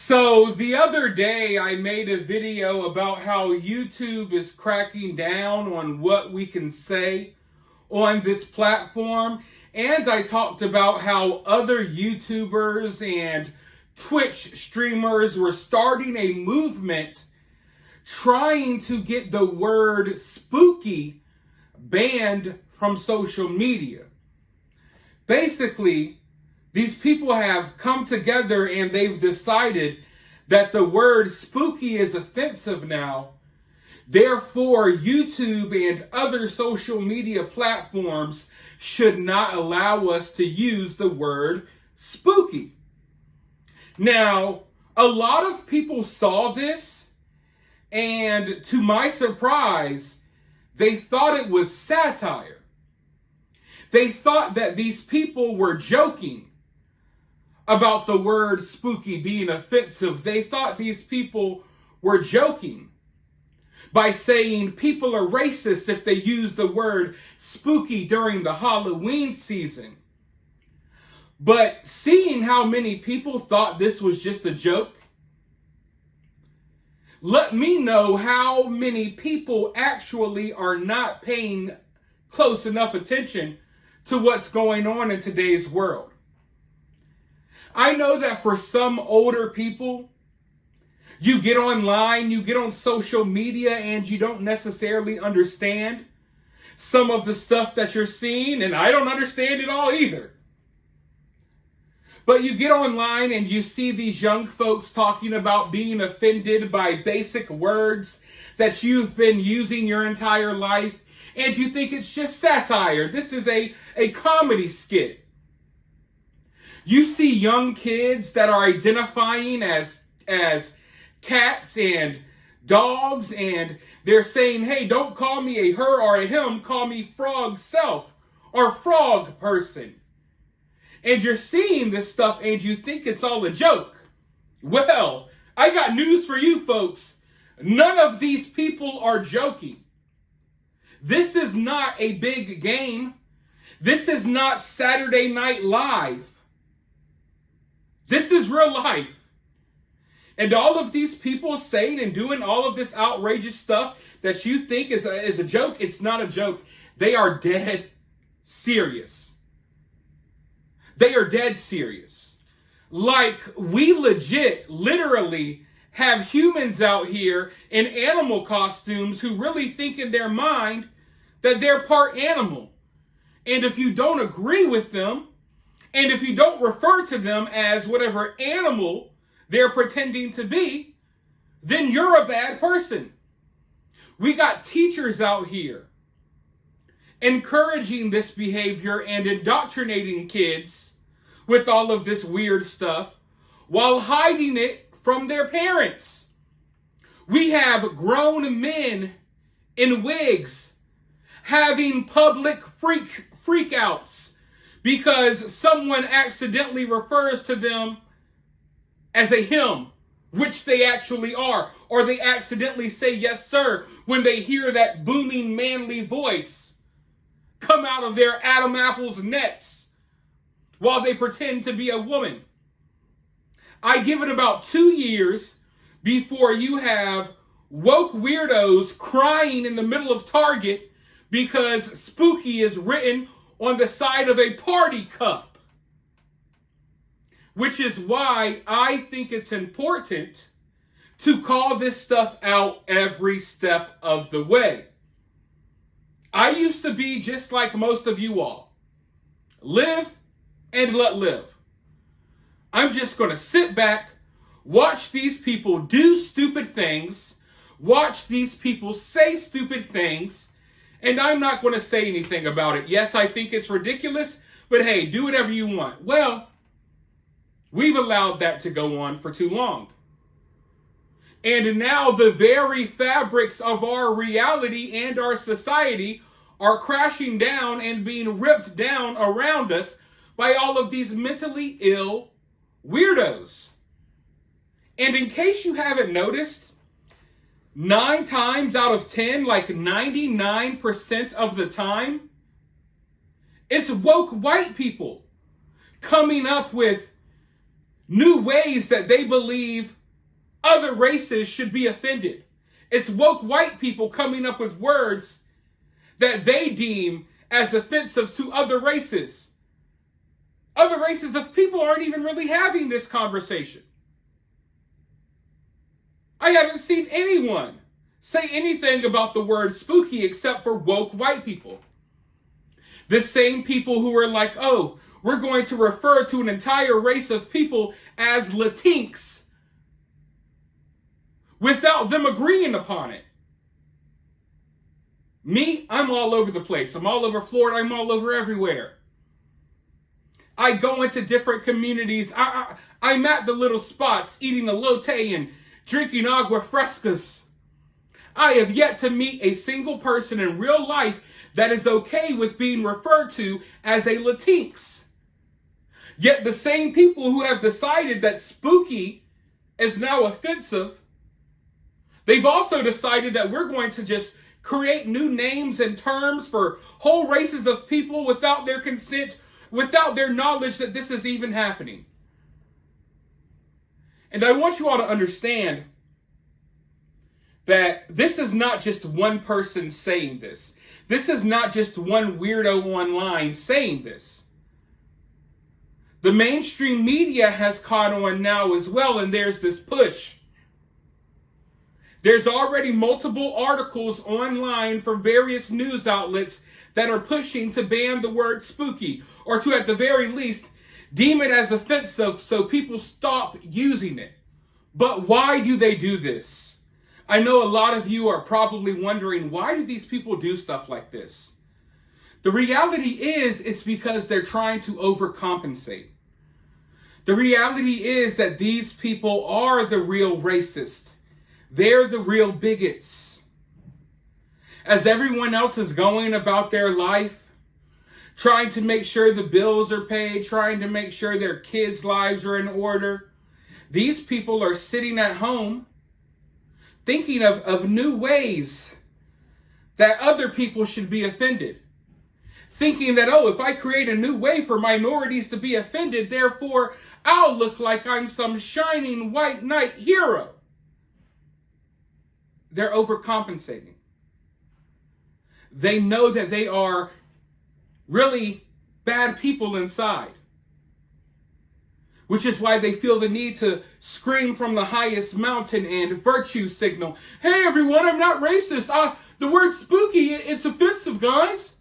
So the other day I made a video about how YouTube is cracking down on what we can say on this platform. And I talked about how other YouTubers and Twitch streamers were starting a movement trying to get the word spooky banned from social media. Basically, these people have come together and they've decided that the word spooky is offensive now. Therefore, YouTube and other social media platforms should not allow us to use the word spooky. Now, a lot of people saw this, and to my surprise, they thought it was satire. They thought that these people were joking about the word spooky being offensive. They thought these people were joking by saying people are racist if they use the word spooky during the Halloween season. But seeing how many people thought this was just a joke, let me know how many people actually are not paying close enough attention to what's going on in today's world. I know that for some older people, you get online, you get on social media, and you don't necessarily understand some of the stuff that you're seeing, and I don't understand it all either. But you get online and you see these young folks talking about being offended by basic words that you've been using your entire life, and you think it's just satire. This is a comedy skit. You see young kids that are identifying as cats and dogs, and they're saying, hey, don't call me a her or a him, call me frog self or frog person. And you're seeing this stuff and you think it's all a joke. Well, I got news for you folks. None of these people are joking. This is not a big game. This is not Saturday Night Live. This is real life. And all of these people saying and doing all of this outrageous stuff that you think is a joke, it's not a joke. They are dead serious. They are dead serious. Like, we literally have humans out here in animal costumes who really think in their mind that they're part animal. And if you don't agree with them, and if you don't refer to them as whatever animal they're pretending to be, then you're a bad person. We got teachers out here encouraging this behavior and indoctrinating kids with all of this weird stuff while hiding it from their parents. We have grown men in wigs having public freakouts because someone accidentally refers to them as a him, which they actually are, or they accidentally say yes sir when they hear that booming manly voice come out of their Adam Apple's nets while they pretend to be a woman. I give it about 2 years before you have woke weirdos crying in the middle of Target because spooky is written on the side of a party cup. Which is why I think it's important to call this stuff out every step of the way. I used to be just like most of you all. Live and let live. I'm just going to sit back, watch these people do stupid things, watch these people say stupid things, and I'm not going to say anything about it. Yes, I think it's ridiculous, but hey, do whatever you want. Well, we've allowed that to go on for too long. And now the very fabrics of our reality and our society are crashing down and being ripped down around us by all of these mentally ill weirdos. And in case you haven't noticed, 9 times out of 10, like 99% of the time, it's woke white people coming up with new ways that they believe other races should be offended. It's woke white people coming up with words that they deem as offensive to other races. Other races of people aren't even really having this conversation. I haven't seen anyone say anything about the word spooky except for woke white people. The same people who are like, oh, we're going to refer to an entire race of people as Latinx without them agreeing upon it. Me, I'm all over the place. I'm all over Florida. I'm all over everywhere. I go into different communities. I'm at the little spots eating elote and drinking agua frescas. I have yet to meet a single person in real life that is okay with being referred to as a Latinx. Yet the same people who have decided that spooky is now offensive, they've also decided that we're going to just create new names and terms for whole races of people without their consent, without their knowledge that this is even happening. And I want you all to understand that this is not just one person saying this. This is not just one weirdo online saying this. The mainstream media has caught on now as well, and there's this push. There's already multiple articles online from various news outlets that are pushing to ban the word spooky, or to at the very least deem it as offensive so people stop using it. But why do they do this? I know a lot of you are probably wondering, why do these people do stuff like this? The reality is, it's because they're trying to overcompensate. The reality is that these people are the real racists. They're the real bigots. As everyone else is going about their life, trying to make sure the bills are paid, trying to make sure their kids' lives are in order, these people are sitting at home thinking of new ways that other people should be offended. Thinking that, oh, if I create a new way for minorities to be offended, therefore I'll look like I'm some shining white knight hero. They're overcompensating. They know that they are really bad people inside, which is why they feel the need to scream from the highest mountain and virtue signal. Hey everyone, I'm not racist. The word spooky, it's offensive, guys.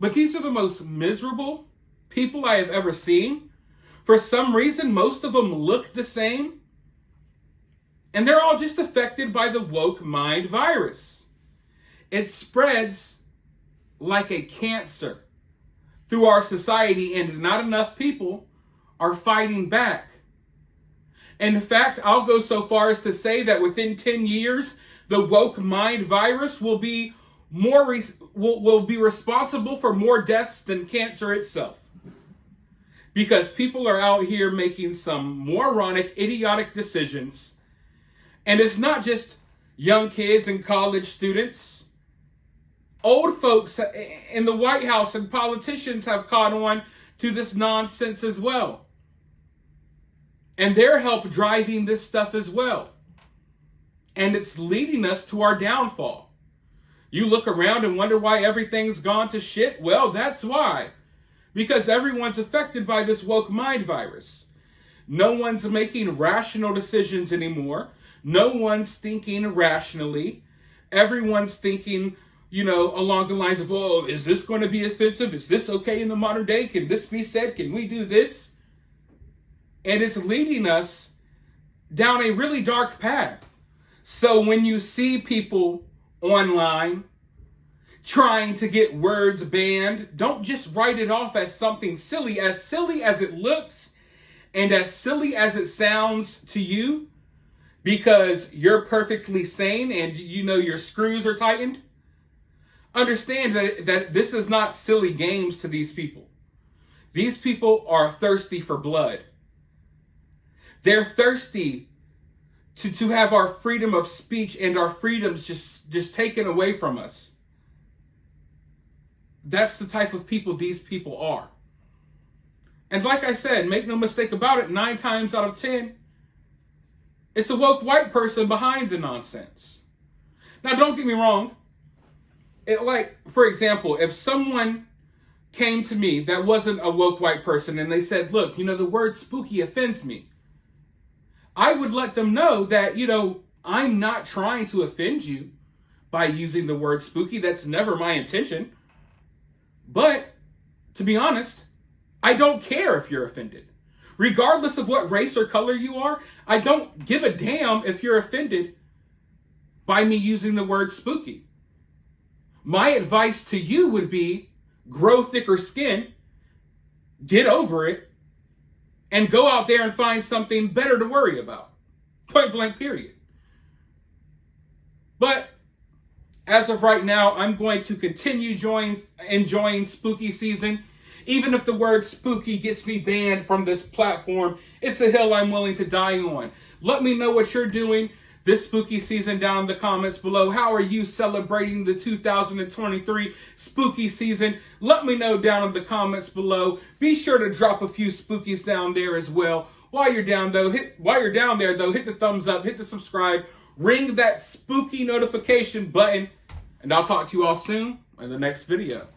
But these are the most miserable people I have ever seen. For some reason, most of them look the same. And they're all just affected by the woke mind virus. It spreads like a cancer through our society, and not enough people are fighting back. In fact, I'll go so far as to say that within 10 years, the woke mind virus will be will be responsible for more deaths than cancer itself. Because people are out here making some moronic, idiotic decisions. And it's not just young kids and college students. Old folks in the White House and politicians have caught on to this nonsense as well. And they're help driving this stuff as well. And it's leading us to our downfall. You look around and wonder why everything's gone to shit. Well, that's why. Because everyone's affected by this woke mind virus. No one's making rational decisions anymore. No one's thinking rationally. Everyone's thinking, along the lines of, oh, is this going to be offensive? Is this okay in the modern day? Can this be said? Can we do this? And it's leading us down a really dark path. So when you see people online trying to get words banned, don't just write it off as something silly as it looks and as silly as it sounds to you, because you're perfectly sane and your screws are tightened. Understand that this is not silly games to these people. These people are thirsty for blood. They're thirsty to have our freedom of speech and our freedoms just taken away from us. That's the type of people these people are. And like I said, make no mistake about it, 9 times out of 10, it's a woke white person behind the nonsense. Now, don't get me wrong. For example, if someone came to me that wasn't a woke white person and they said, look, the word spooky offends me, I would let them know that, I'm not trying to offend you by using the word spooky. That's never my intention. But to be honest, I don't care if you're offended. Regardless of what race or color you are, I don't give a damn if you're offended by me using the word spooky. My advice to you would be grow thicker skin, get over it, and go out there and find something better to worry about. Point blank, period. But as of right now, I'm going to continue enjoying spooky season. Even if the word spooky gets me banned from this platform, it's a hill I'm willing to die on. Let me know what you're doing this spooky season down in the comments below. How are you celebrating the 2023 spooky season? Let me know down in the comments below. Be sure to drop a few spookies down there as well. While you're down there, hit the thumbs up, hit the subscribe, ring that spooky notification button, and I'll talk to you all soon in the next video.